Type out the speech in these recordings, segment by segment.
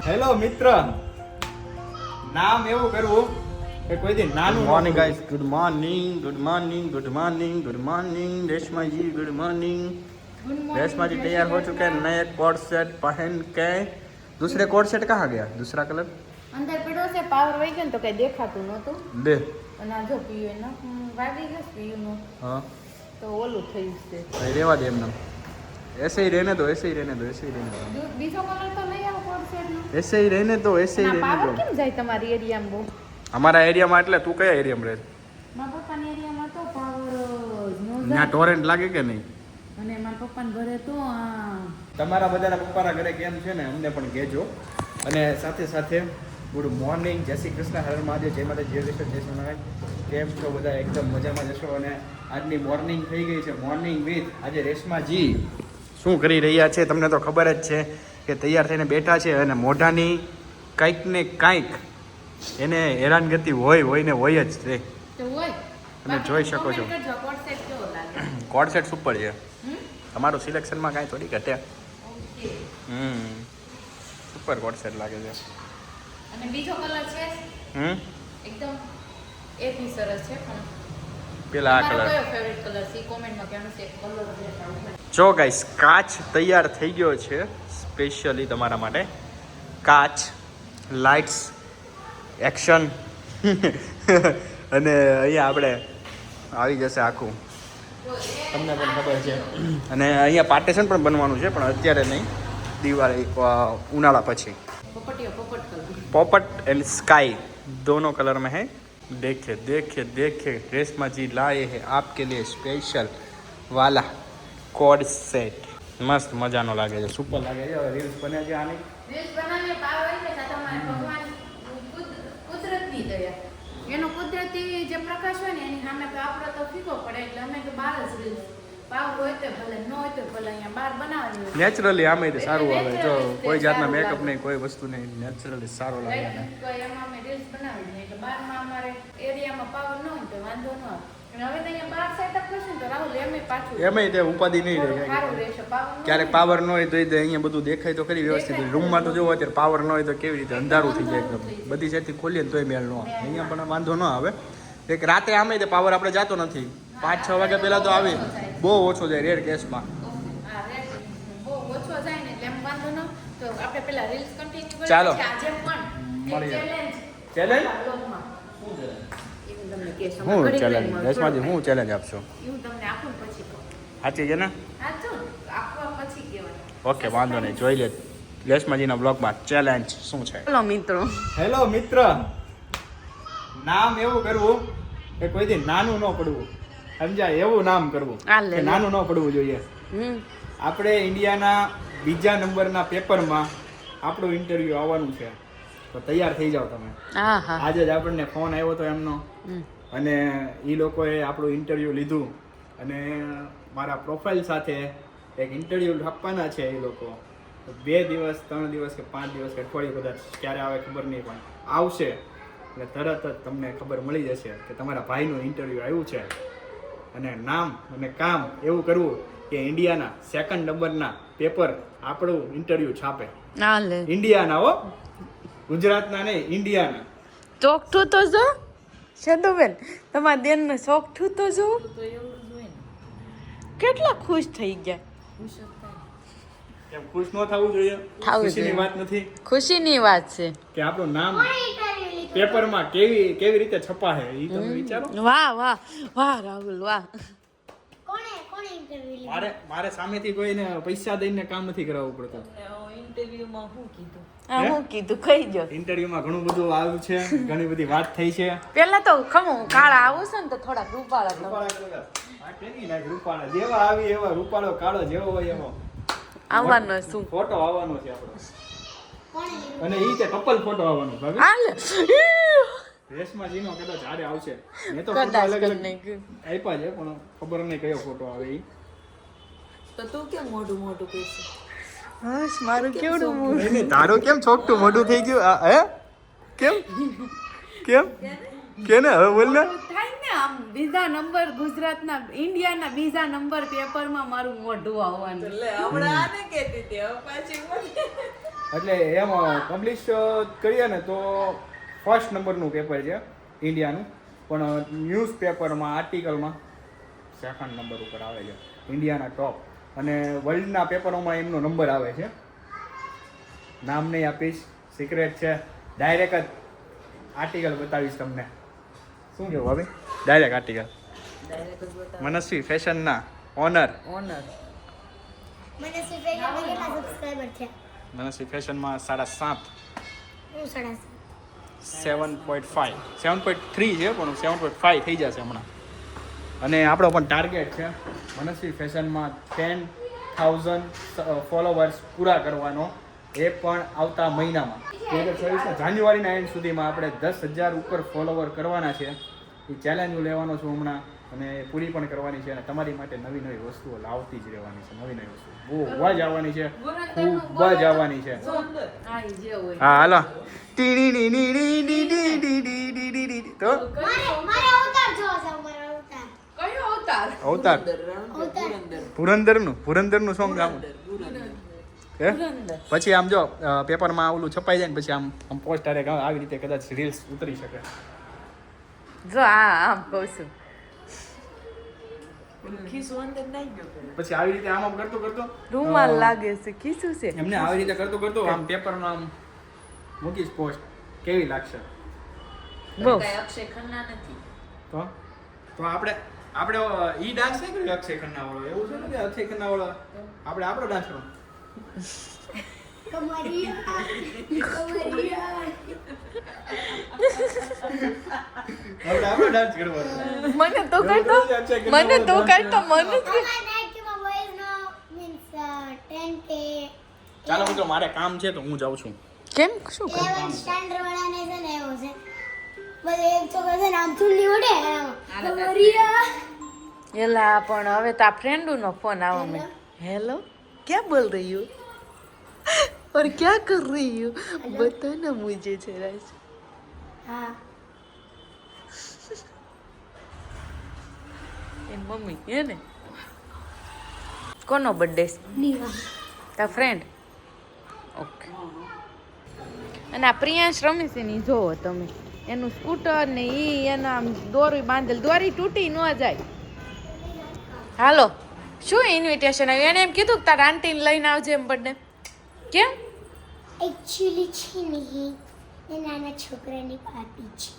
Hello મિત્ર, નામ એવું કરવું કે કોઈ દી નાનું morning guys, good morning good morning good morning good morning Reshma ji, good morning. Reshma ji तैयार हो चुके हैं नए कोट सेट पहन के। दूसरे कोट सेट कहाँ गया? दूसरा कलर અંદર પડ્યો છે, પાવર વહી ગયો ને તો કઈ દેખાતું નહોતું दे। અને આ જો પીયું ને વાવી ગયું પીયું हाँ તો ઓલું થયું છે। रेवा दे एमने, ऐसे ही रहने दो, ऐसे ही रहने दो, ऐसे ही रहने दो, બીજો કલર તો લઈ આવો કોડ સેટ નો। ऐसे ही रहने दो, ऐसे ही ના रहने પાવર दो। કેમ જાય તમારી એરિયામાં બહુ? हमारा एरिया में એટલે તું કયા એરિયા માં રહે? મારા પપ્પાના એરિયામાં તો પાવર નો ના જાય ટોરેન્ટ લાગે કે નહીં? અને મારા પપ્પાના ઘરે તો તમારા બધાના પપ્પાના ઘરે કેમ છે ને અમને પણ કહેજો। અને સાથે સાથે ગુડ મોર્નિંગ, જય શ્રી કૃષ્ણ, હર મહાદેવ, જય માતા, જય વિષ્ણુ, જય સોનારાયણ। કેમ છો બધા? એકદમ મજામાં જશો। અને આજની મોર્નિંગ થઈ ગઈ છે, મોર્નિંગ વિથ આજે રેશમાજી શું કરી રહ્યા છે તમને તો ખબર જ છે કે તૈયાર થઈને બેઠા છે અને મોઢાની કંઈક ને કંઈક એને હેરાનગતિ હોય ને હોય જ તે તો હોય તમે જોઈ શકો છો। કોડ સેટ કેવો લાગે? કોડ સેટ સુપર છે, તમારું સિલેક્શનમાં કાંઈ થોડી ઘટે। ઓકે સુપર કોડ સેટ લાગે છે। અને બીજો કલર છે એકદમ એ બી સરસ છે પણ પેલા આ તમારો કલર કયો ફેવરિટ કલર છે કોમેન્ટમાં કહેવાનું છે। કલર દેખાડો। જો ગાઈસ, કાચ તૈયાર થઈ ગયો છે સ્પેશિયલી તમારા માટે। કાચ, લાઇટ્સ, એક્શન અને અહીંયા આપણે આવી જશે આખું, તમને પણ ખબર છે। અને અહીંયા પાર્ટેશન પણ બનવાનું છે પણ અત્યારે નહીં, દિવાળી ઉનાળા પછી। પોપટિયો પોપટ કલર पोपट एंड स्काई दोनों कलर में है। देखिए देखिए देखिए, रेशमा जी लाए हैं आपके लिए स्पेशल वाला कोड सेट। मस्त मजानो लागे છે, સુપર લાગે છે। હવે રીલ્સ બને છે આની। રીલ્સ બનાવીને પાવર એટલે તમારે ભગવાન કુદરતની દયા, એનો કુદરતી જે પ્રકાશ હોય ને એની સામે તો આપણો તો ફીકો પડે એટલે અમે તો બહાર જ રીલ્સ પાવર હોય તો ભલે ન હોય તો ભલે અહીંયા બહાર બનાવવાની હોય। નેચરલી આમે તે સારું આવે, જો કોઈ જાતના મેકઅપ નહીં, કોઈ વસ્તુ નહીં, નેચરલી સારું લાગે છે। કોઈ એમાં અમે રીલ્સ બનાવી દઈએ એટલે બહારમાં અમારે એરિયામાં પાવર ન હોય તો વાંધો ન આવે। અને હવે તો અહીંયા બહાર સેટઅપ કરશું તો રાહુલ એમે પાછું એમાંય તે ઉપાધિ નહીં રહે। સારું રહેશે પાવર ક્યારેક પાવર ન હોય તો એ અહીંયા બધું દેખાય તો ખરી વ્યવસ્થિત। રૂમમાં તો જોવો અત્યારે પાવર ન હોય તો કેવી રીતે અંધારું થઈ જાય એકદમ, બધી સાઈડથી ખોલીએ ને તોય મેળ ન આવે। અહીંયા પણ વાંધો ન આવે। એક રાતે આમે તે પાવર આપણે જાતો નથી, 5-6 વાગ્યા પહેલાં તો આવે, બહુ ઓછો જાય રેડ કેસમાં। હા રેડ બહુ ઓછો જાય ને એટલે એમ વાંધો ન તો આપણે પેલા રીલ્સ કન્ટિન્યુ કરીએ। ચાલો આજે પણ મળીએ। ચેલેન્જ ચેલેન્જ બ્લોગમાં એવું તમને કહેશો હું ચેલેન્જ રેશમાજી, હું ચેલેન્જ આપશો? એવું તમને આપું પછી કહું। સાચી છે ને? સાચું આપવા પછી કહેવાનું। ઓકે વાંધો નહીં, જોઈ લે રેશમાજીના બ્લોગમાં ચેલેન્જ શું છે। ચલો મિત્રો, હેલો મિત્ર, નામ એવું કરવું કે કોઈ દી નાનું ન પડવું, સમજાય એવું નામ કરવું કે નાનું ન પડવું જોઈએ। આપણે ઇન્ડિયાના બીજા નંબરના પેપરમાં આપણું ઇન્ટરવ્યુ આવવાનું છે, તો તૈયાર થઈ જાઓ તમે। આજે જ આપણને ફોન આવ્યો હતો એમનો, અને એ લોકોએ આપણું ઇન્ટરવ્યુ લીધું અને મારા પ્રોફાઇલ સાથે એક ઇન્ટરવ્યુ આપવાના છે એ લોકો। 2 દિવસ 3 દિવસ કે 5 દિવસ કે અઠવાડિયું કદાચ ક્યારે આવે ખબર નહીં, પણ આવશે એટલે તરત જ તમને ખબર મળી જશે કે તમારા ભાઈનું ઇન્ટરવ્યુ આવ્યું છે। અને નામ અને કામ એવું કરવું કે ઇન્ડિયાના 2nd નંબરના પેપર આપણું ઇન્ટરવ્યુ છાપે। ઇન્ડિયાના હો, ગુજરાતના નહીં, ઇન્ડિયાના। ચોકઠું તો જો શદુબેન, તમારા બેનને ચોકઠું તો જો કેટલા ખુશ થઈ ગયા। કેમ ખુશ ન થવું જોઈએ? થવું ખુશીની જોઈએ। વાત નથી ખુશીની વાત છે। કે આપણું નામ પેપરમાં કેવી રીતે છપાશે એ તમે વિચારો। વાહ વાહ વાહ રાહુલ વાહ। મારે સામેથી કોઈને પૈસા દઈને કામ નથી કરાવવું પડતું। હા હું કીધું કહી જો। ઇન્ટરવ્યુમાં ઘણું બધું આવ્યું છે, ઘણી બધી વાત થઈ છે। પેલા તો ખમું કાળા આવું છે ને તો થોડા રૂપાળા તો રૂપાળા જેવા આવી એવા, રૂપાળો કાળો જેવો હોય એવો આવવાનો શું ફોટો આવવાનો છે આપણો, અને ઈ તે કપલ ફોટો આવવાનો ભાભી। હાલ રેશમાજીનો કદાચ આડે આવશે, મેં તો કદાચ ફોટો અલગ અલગ નહીં આપ્યા છે પણ ખબર નહીં કયો ફોટો આવે ઈ। તો તું કેમ મોઢું મોઢું કહેશે? હસ મારું કેવડું મોઢું। નહીં, તારું કેમ છોકટું મોઢું થઈ ગયું? હે કેમ કેમ કે ને હવે બોલ ને। થાય ને ને આમ બીજા નંબર ગુજરાતના ઇન્ડિયાના બીજા નંબર પેપરમાં મારું મોઢું આવવાનું. એટલે હમણાં આને કહેતી હતી હવે પાછી મને. એટલે એમ પબ્લિશ કરીએ ને તો ફર્સ્ટ નંબરનું પેપર છે ઇન્ડિયાનું, પણ ન્યૂઝ પેપરમાં આર્ટિકલમાં સેકન્ડ નંબર ઉપર આવે છે ઇન્ડિયાના ટોપ. અને વર્લ્ડના પેપરોમાં એમનો નંબર આવે છે. નામ નહીં આપીશ, સિક્રેટ છે. ડાયરેક્ટ જ આર્ટિકલ બતાવીશ તમને. શું કહેવું ભાભી? Direct article. ડાયરેક્ટ જ બતાવો. મનસ્વી ફેશનના ઓનર. ઓનર. મને કેટલા સબસ્ક્રાઇબર છે? મનસ્વી ફેશનમાં 7.5. હું 7.5. 7.5 7.3 છે પણ 7.5 થઈ જશે હમણાં. અને આપણો પણ ટાર્ગેટ છે મનસ્વી ફેશનમાં 10,000 ફોલોવર્સ પૂરા કરવાનો, એ પણ આવતા મહિનામાં 2024 જાન્યુઆરીના એન્ડ સુધીમાં આપણે 10,000 ઉપર ફોલોવર કરવાના છે. એ ચેલેન્જ હું લેવાનો છું હમણાં, અને પૂરી પણ કરવાની છે. અને તમારી માટે નવી નવી વસ્તુઓ લાવતી જ રહેવાની છે. નવી નવી વસ્તુઓ બહુ જ આવવાની છે, ખૂબ જ આવવાની છે. આ ઈ જે હોય. હા હાલો. તો મારે અવતાર જોવો છે, મારો અવતાર. કયો અવતાર? અવતાર પુરંદરનું સોંગ ગાવું હે? પછી આમ જો પેપરમાં ઓલું છપાઈ જાય ને પછી આમ પોસ્ટ આવી રીતે કદાચ રીલ્સ ઉતરી શકે. જો આ આમ કહું છું. ખીસું અંદર નાઈ ગયો પેલો. પછી આવી રીતે આમ કરતો કરતો રૂમાલ લાગે છે, ખીસું છે. એમને આવી રીતે કરતો કરતો આમ પેપરનો આમ મૂકીશ પોસ્ટ, કેવી લાગશે? બહુ. કાંઈ અક્ષય ખન્ના નથી. તો આપણે ઈ ડાન્સ નહીં કર્યો અક્ષય ખન્ના વાળો, એવું છે ને કે અક્ષય ખન્ના વાળો આપણે આપણો ડાન્સ કરો. કમરિયા કમરિયા આપણે આપણો ડાન્સ કરવાનો. મને તો કરતો મને તો કરતો મને જ. અમારા નાઇટમાં બોયઝનો મીન્સ 10K ચાલો મિત્રો મારે કામ છે તો હું જાઉં છું. કેમ શું કર? 11 સ્ટાન્ડર્ડ વાળાને છે ને એવું છે બધે એક છોકરો છે ને આમ ચૂંટણી ઉડે કમરિયા. એલા પણ હવે તો આ ફ્રેન્ડનો ફોન આવો મે. હેલો, क्या बोल रही हो और क्या कर रही हो बता ना मुझे जरा. હા એન મમ્મી હે ને. કોનો બર્થડે? નીવા તા ફ્રેન્ડ. ઓકે. અને આ પ્રિયાંશ રમે છે ને ઈ જોવો તમે, એનું સ્કૂટર ને ઈ એના આમ દોરી બાંધેલ, દોરી તૂટી ન જાય. હાલો, શું ઇન્વિટેશન આવ્યું? એને એમ કીધું કે તારા આંટીને લઈને આવજે એમ બર્થડે. કેમ? એકચ્યુઅલી છે નહીં એ નાના છોકરાની પાર્ટી છે.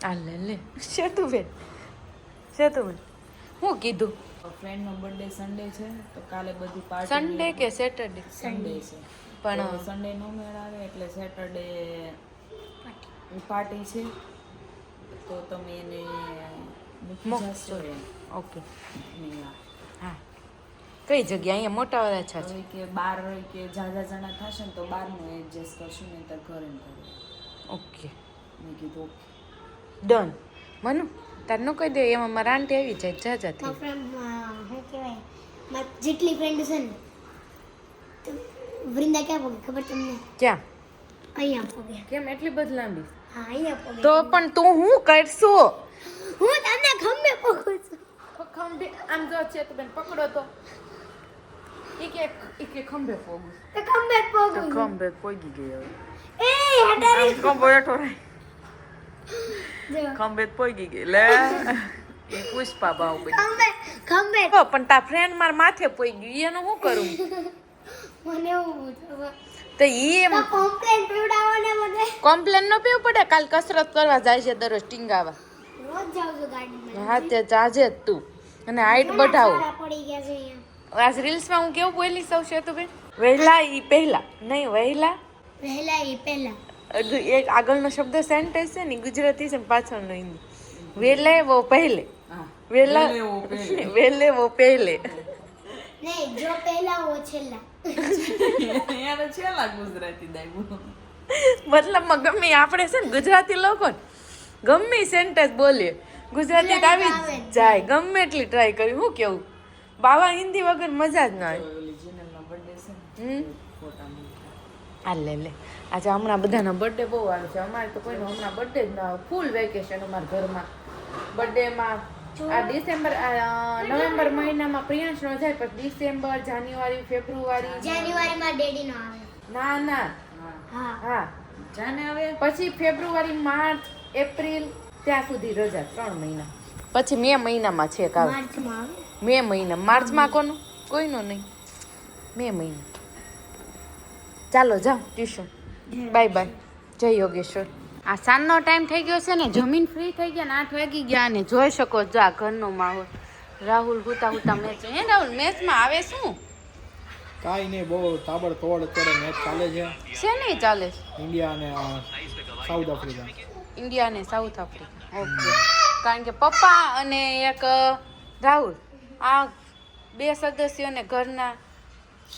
આ લે સેતુબેન સેતુબેન હું કીધું? ફ્રેન્ડનો બર્થડે સન્ડે છે તો કાલે બધી પાર્ટી. સન્ડે કે સેટરડે? સન્ડે છે પણ સન્ડે નો મેળ આવે એટલે સેટરડે પાર્ટી છે તો તમે એને મૂકી જશો એમ. ઓકે. અહીંયા. હા, કઈ જગ્યા? અહીંયા મોટા વરાછા છે. હવે કે બાર હોય કે ઝાઝા જણા થશે ને તો બારનું એડજસ્ટ કરશું ને તો ઘરે ને ઘરે. ઓકે મેં કીધું ઓકે. ડન. મનુ તાર નો કહી દે, એમાં મારા આંટી આવી જાય જાજાથી. મારા ફ્રેન્ડ શું કહેવાય મારી જેટલી ફ્રેન્ડ છે ને તો વૃંદા ક્યાં પગે ખબર તમને? ક્યાં? અહીંયા પગે. કેમ એટલી બધી લાંબી? હા અહીંયા પગે. તો પણ તું હું કરશો? હું તમને ખંભે પગું છું. ખંભે આમ જો છે તો બેન પકડો તો ઈ કે ખંભે પોગું. તો ખંભે જ પગું છું. ખંભે પોગી ગઈ હવે. એ હટારી ખંભો એઠો રહી. જો ખંભે પોગી ગઈ લે. એ પુષ્પા બાવ બની. ખંભે પણ તાર ફ્રેન્ડ માર માથે પોગી ગઈ, એનું શું કરું? મને એવું પૂછો તો ઈ એમ તો કોમ્પ્લેન પીવડાવો ને મને. કોમ્પ્લેન નો પીવું પડે. કાલ કસરત કરવા જાય છે દરરોજ ટીંગાવા. રોજ જાઉં છું ગાડીમાં. હા તે જાજે જ તું. અને હાઈટ બઢાવો. સારા પડી ગયા છે અહીંયા. આજ રીલ્સમાં હું કેવું બોલી સૌ છે તો બેન? વહેલા ઈ પહેલા નહીં, વહેલા પહેલા એ પહેલા એક આગળનો શબ્દ સેન્ટેન્સ છે ને ગુજરાતી છે ને પાછળનો હિન્દી. વેલે વો પહેલે, હા. વેલા વેલે વો પહેલે. વેલે વો પહેલે. નહીં જો પહેલા હો છેલ્લા. એને છેલ્લા ગુજરાતી દાયવું. મતલબમાં ગમે આપણે છે ને ગુજરાતી લોકો ને ગમે સેન્ટેન્સ બોલીએ ગુજરાતી તો આવી જ જાય. ગમે એટલી ટ્રાય કરી. શું કેવું બાવા હિન્દી વગર મજા જ ના આવે. ઓલી જીનલનો બર્થડે છે ને હમ. ફોટા મૂક્યા. આ લે આજે હમણાં બધાના બર્થડે બહુ આવે છે. અમારે તો કોઈનો હમણાં બર્થડે જ ના ફૂલ વેકેશન અમારા ઘરમાં. બર્થડેમાં આ ડિસેમ્બર નવેમ્બર મહિનામાં પ્રિયાંશનો જાય, પછી ડિસેમ્બર, જાન્યુઆરી, ફેબ્રુઆરી. જાન્યુઆરીમાં ડેડી નો આવે. ના હા જાને આવે પછી ફેબ્રુઆરી, માર્ચ, એપ્રિલ ત્યાં સુધી રજા 3 મહિના. પછી મે મહિનામાં છે કાવ માર્ચમાં આવે. મે મહિના. માર્ચમાં કોનું? કોઈનું નહીં. મે મહિના. ચાલો જાઓ ટ્યુશન. Bye bye. જય યોગેશ્વર. આ સાંજનો ટાઈમ થઈ ગયો છે ને, જમીન ફ્રી થઈ ગયા ને 8 વાગી ગયા ને જોઈ શકો છો આ ઘરનો માહોલ. રાહુલ હુતા મેચ. રાહુલ મેચમાં આવે શું? કાંઈ નહીં, બહુ તાબડતોડ અત્યારે મેચ ચાલે છે. છે નહીં ચાલે ઇન્ડિયા અને સાઉથ આફ્રિકા. ઇન્ડિયા અને સાઉથ આફ્રિકા. ઓકે. કારણ કે પપ્પા અને એક રાહુલ આ 2 સદસ્યોને ઘરના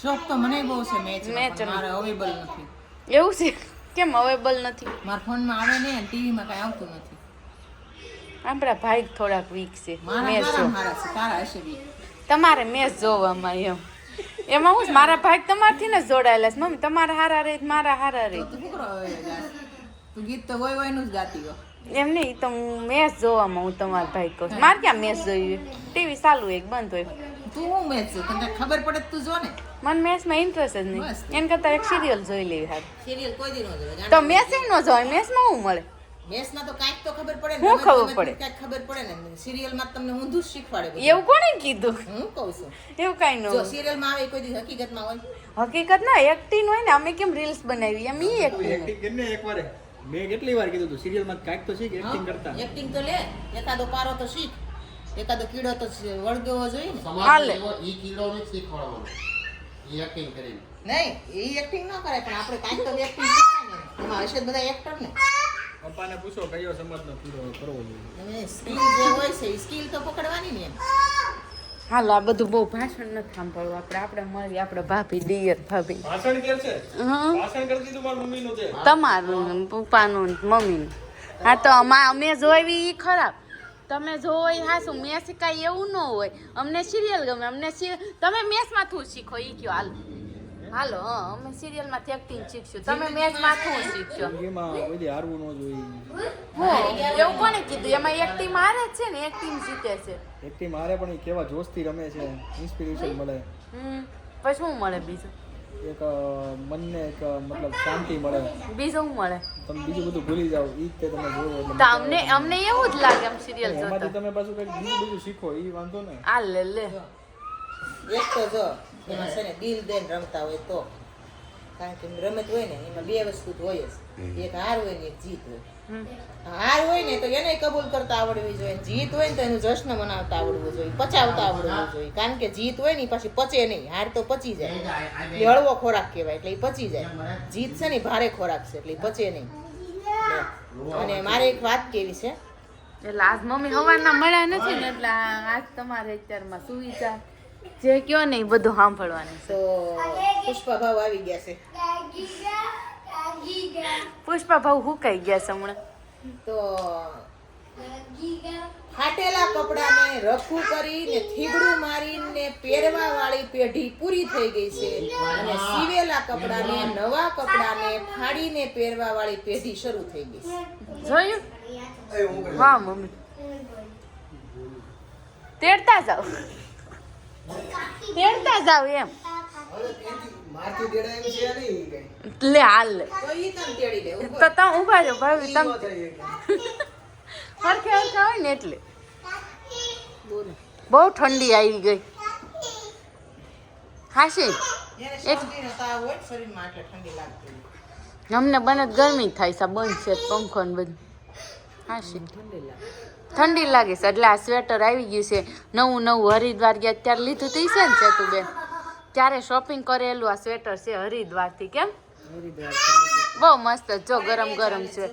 શોખ તો મને બહુ છે મેચ મેચ મારે અવેલેબલ નથી. એવું છે. કેમ અવેલેબલ નથી? મારા ફોનમાં આવે નહીં અને ટીવીમાં કાંઈ આવતું નથી. આપણા ભાઈ થોડાક વીક છે મારા મેચ મારા જો મારા છે, તારા હશે બી. તમારે મેચ જોવામાં એમાં હું છે, મારા ભાઈ તમારથી ને જોડાયેલા છે. મમ્મી તમારા હારા રહે મારા હારા રહે. તો તું શું કરો હવે ગાસ? તું ગીત તો હોય નું જ ગાતી ગયો. એમ નહીં તો હું મેચ જોવામાં હું તમારા ભાઈ કહું છું. મારે ક્યાં મેચ જોઈએ? ટીવી ચાલુ હોય કે બંધ હોય. તું હું મેચ છે તને ખબર પડે તો તું જો ને. મને મેચમાં ઇન્ટરેસ્ટ જ નહીં. બસ. એના કરતાં એક સિરિયલ જોઈ લેવી સારું. સિરિયલ કોઈ દી ન જોવે. તો મેચ ન જોવાય. મેચમાં શું મળે? મેચમાં તો કાંઈક તો ખબર પડે શું ખબર પડે? કાંઈક ખબર પડે ને. સિરિયલમાં તમને ઊંધું જ શીખવાડે બધું. એવું કોણે કીધું? હું કહું છું. એવું કાંઈ ન જો હોય. સિરિયલમાં આવે એ કોઈ દી હકીકતમાં હોય. હકીકત ના એક્ટિંગ હોય ને, અમે કેમ રીલ્સ બનાવી એમ ઈ એક્ટિંગ. એક્ટિંગ કરીને એકવાર મેં કેટલી વાર કીધું હતું સિરિયલમાં કાંઈક તો શીખ એક્ટિંગ કરતા. એક્ટિંગ તો લે. એકાદો પારો તો શીખ. એકાદો કીડો તો વળગવો જોઈએ ને. હાલે. ઈ કીડો નથી શીખવાડવાનો ઈ એક્ટિંગ કરીને નહીં એ એક્ટિંગ ન કરે પણ આપણે કાંઈક તો એક્ટિંગ શીખાય ને. એમાં હશે જ બધા એક્ટર ને. પપ્પાને પૂછો કયો સમાજનો કીડો કરવો જોઈએ. અને સ્કિલ જે હોય છે એ સ્કિલ તો પકડવાની ને એમ. હાલો આ બધું બહુ ભાષણ નથી સાંભળવું. આપણે મળી આપણે ભાભી દિયર ભાભી ભાષણ કે છે હા ભાષણ કરી દીધું મારા મમ્મીનું તે તમારું ને પપ્પાનું ને મમ્મીનું. હા તો અમે જોઈ ઈ ખરાબ. તમે જોવો ઈ હાસું. મેચ કાંઈ એવું ન હોય. અમને સિરિયલ ગમે. અમને તમે મેચમાં શું શીખો ઈ કયો હાલો. હાલો અમે સિરિયલમાંથી એક્ટિંગ શીખશું. તમે મેચમાં શું શીખશો? એમાં કોઈ દી હારવું ન જોઈએ. હું એવું કોને કીધું? એમાં એક ટીમ હારે જ છે ને એક ટીમ જીતે છે. એક્ટિંગ મારે પણ એ કેવા જોશથી રમે છે, ઇન્સ્પિરેશન મળે. પછી શું મળે બીજું? એક મનને એક મતલબ શાંતિ મળે. બીજું શું મળે? તમે બીજું બધું ભૂલી જાઓ ઈ જ તે તમે જોવો એટલે તો અમને એવું જ લાગે આમ સિરિયલ એમાંથી જોતા. તમે પાછું કંઈક બીજું શીખો ઈ વાંધો ને. આ લે એક તો જો એમાં છે ને દિલ દઈને રમતા હોય તો. કારણ કે રમત હોય ને એમાં 2 વસ્તુ તો હોય જ. એક હાર હોય ને એક જીત હોય. હાર હોય ને તો એને કબૂલ કરતા આવડવી જોઈએ. જીત હોય ને તો એનું જશ્ન મનાવતા આવડવું જોઈએ, પચાવતા આવડવું જોઈએ. કારણ કે જીત હોય ને ઈ પાછી પચે નહીં. હાર તો પચી જાય. એ હળવો ખોરાક કહેવાય એટલે એ પચી જાય. જીત છે ને ભારે ખોરાક છે એટલે એ પચે નહીં. અને મારે એક વાત કેવી છે. એટલે આજ મમ્મી હવારના મળ્યા નથી ને એટલે આજ તમારે અત્યારમાં સુવિધા જે કયો ને એ બધું સાંભળવાનું છે. તો પુષ્પા ભાવ આવી ગયા છે. પુષ્પા ભાવ હુકાઈ ગયા છે હમણાં. તો ફાટેલા કપડાને રફું કરીને થીબડું મારીને પહેરવા વાળી પેઢી પૂરી થઈ ગઈ છે અને સીવેલા કપડાને નવા કપડાને ફાડીને પહેરવા વાળી પેઢી શરૂ થઈ ગઈ છે. જોયું? વાહ મમ્મી તેડતા જાવ એમ લે હાલ લે તો ઈ તને તેડી લે. તો તમે ઉભા રહ્યો ભાભી. તમે હરખે હોય ને એટલે બહુ ઠંડી આવી ગઈ. હાશી એને શરદીનો તાવ હોય ને શરીરમાં એટલે ઠંડી લાગતી હોય. અમને બને ગરમી થાય છે. બંધ છે પંખો ને બધું. હાશી ઠંડી લાગે છે એટલે આ સ્વેટર આવી ગયું છે. નવું હરિદ્વાર ગયા ત્યારે લીધું તો છે ને સેતુબેન ત્યારે શોપિંગ કરેલું આ સ્વેટર છે હરિદ્વારથી. કેમ બહુ મસ્ત જો ગરમ છે.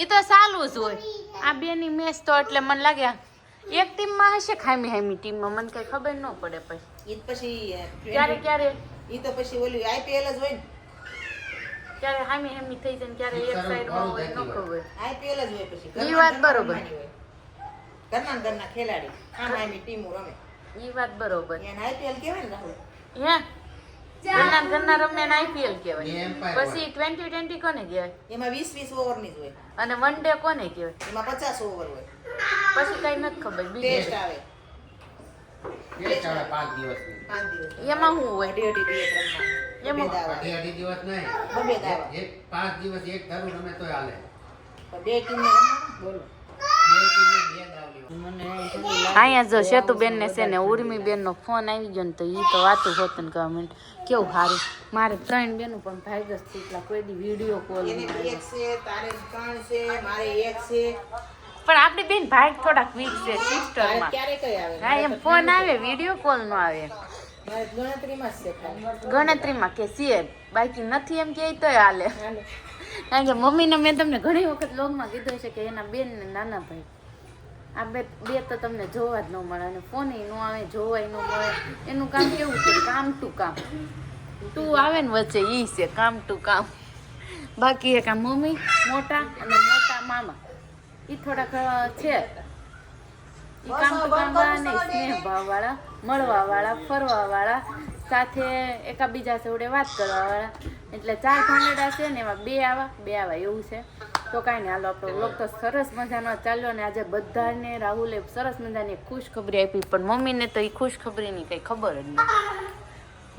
એ તો સારું જ હોય. આ બેની મેચ તો એટલે મને લાગે એક ટીમમાં હશે હામી ટીમમાં મને કઈ ખબર ન પડે. પછી ઈ પછી ક્યારે ઈ તો પછી ઓલી IPL જ હોય ને. ક્યારે હામી થઈ જાય ને ક્યારે એક સાઈડમાં હોય ન ખબર. IPL જ હોય પછી. ઈ વાત બરોબર. ઘરના ખેલાડી આમ આમી ટીમો રમે. ઈ વાત બરોબર. એને IPL કહેવાય ને રાહુલ. હે ઘરના ઘરના ઘરના રમને IPL કહેવાય. એ એમ્પાયર પછી T20 કોને કહેવાય? એમાં 20 ઓવરની જ હોય, અને વન ડે કોને કહેવાય? એમાં 50 ઓવર હોય, પછી કઈ નથી ખબર બીજું. ટેસ્ટ આવે ટેસ્ટ આવે 5 દિવસની. 5 દિવસ. એમાં શું હોય? અઢી દિવસ રમવાનું. એમાં? બે દાવા. અઢી દિવસ નહીં. બબે દાવા. એક 5 દિવસ એક ધારું રમે તોય હાલે. પણ બે ટીમને રમવાનું. બોલો. બે ટીમને બે દાવ લેવા. અહીંયા જો સેતુબેન ને છે ને ઉર્મીબેન નો ફોન આવી ગયો ને તો ઈ તો વાતું હોત ને કહવા માંડ કેવું સારું. મારે 3 બેનું પણ ભાગ્યસ એટલા કોઈ દી વિડીયો કોલ એને એક છે, તારે 3 છે, મારે 1 છે. પણ આપણી બેન ભાઈ થોડાક વીક છે સિસ્ટર માં. ક્યારે કઈ આવે? હા એમ ફોન આવે વિડીયો કોલ નો આવે. મારે ગણતરીમાં જ છે ખાલી. ગણતરીમાં કે શેર બાકી નથી એમ કે તોય હાલે. કારણ કે મમ્મીને મેં તમને ઘણી વખત લોગમાં કીધું છે કે એના બેન ને નાના ભાઈ આ બે તો તમને જોવા જ ન મળે અને ફોન ન આવે જોવાય ન મળે. એનું કામ કેવું છે કામ ટુ કામ તું આવે ને વચ્ચે ઈ છે કામ ટુ કામ. બાકી એક આ મમ્મી મોટા અને મોટા મામા ઈ થોડાક છે ઈ કામ ટુ કામ વાળા ને સ્નેહ ભાવ વાળા મળવા વાળા ફરવા વાળા સાથે એકાબીજા જોડે વાત કરવા વાળા. એટલે 4 ભાંગડા છે ને એમાં 2 આવા એવું છે. તો કાંઈ નહીં હાલો આપણો વ્લોગ તો સરસ મજાનો ચાલ્યો ને આજે બધાને રાહુલે સરસ મજાની ખુશખબરી આપી પણ મમ્મીને તો એ ખુશખબરીની કંઈ ખબર જ નહીં.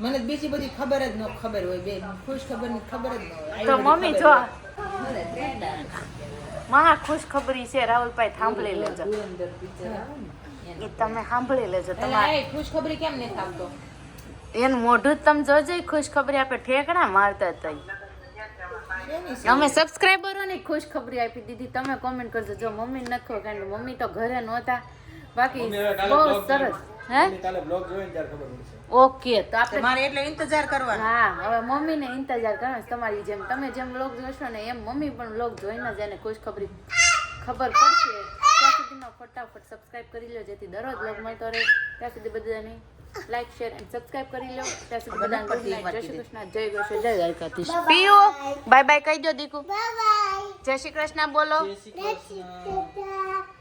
મને તો બીજી બધી ખબર જ ન ખબર હોય, બે ખુશ ખબરની ખબર જ ન હોય. તો મમ્મી જો મહા ખુશખબરી છે રાહુલભાઈ સાંભળી લેજો. એ તમે સાંભળી લેજો તમારે એ ખુશ ખબરી કેમ નહીં થાકતો? એનું મોઢું જ તમે જોજો ખુશખબરી આપણે ઠેકડા મારતા હતા. અમે સબસ્ક્રાઈબરોને ખુશખબરી આપી દીધી. તમે કોમેન્ટ કરજો જો મમ્મી નથી ખબર કારણ કે મમ્મી તો ઘરે નહોતા. બાકી બહુ સરસ. હે કાલે બ્લોગ જોઈને ત્યારે ખબર પડશે. ઓકે તો આપણે મારે એટલે ઇંતજાર કરવાનો. હા હવે મમ્મીને ઇંતજાર કરવાનો છે તમારી જેમ. તમે જેમ વ્લોગ જોશો ને એમ મમ્મી પણ વ્લોગ જોઈને જ એને ખુશખબરી ખબર પડશે. ત્યાં સુધીમાં ફટાફટ સબસ્ક્રાઇબ કરી લો જેથી દરરોજ વ્લોગ મળતો રહે. ત્યાં સુધી બધાને લાઈક શેર અને સબસ્ક્રાઇબ કરી લો. ત્યાં સુધી બધાને ગુડ નાઈટ. જય શ્રી કૃષ્ણ, જય ગોશે, જય દ્વારકાધીશ. પીઓ બાય બાય કહી દો દીકુ. Bye bye. જય શ્રી કૃષ્ણ બોલો. જય શ્રી કૃષ્ણ.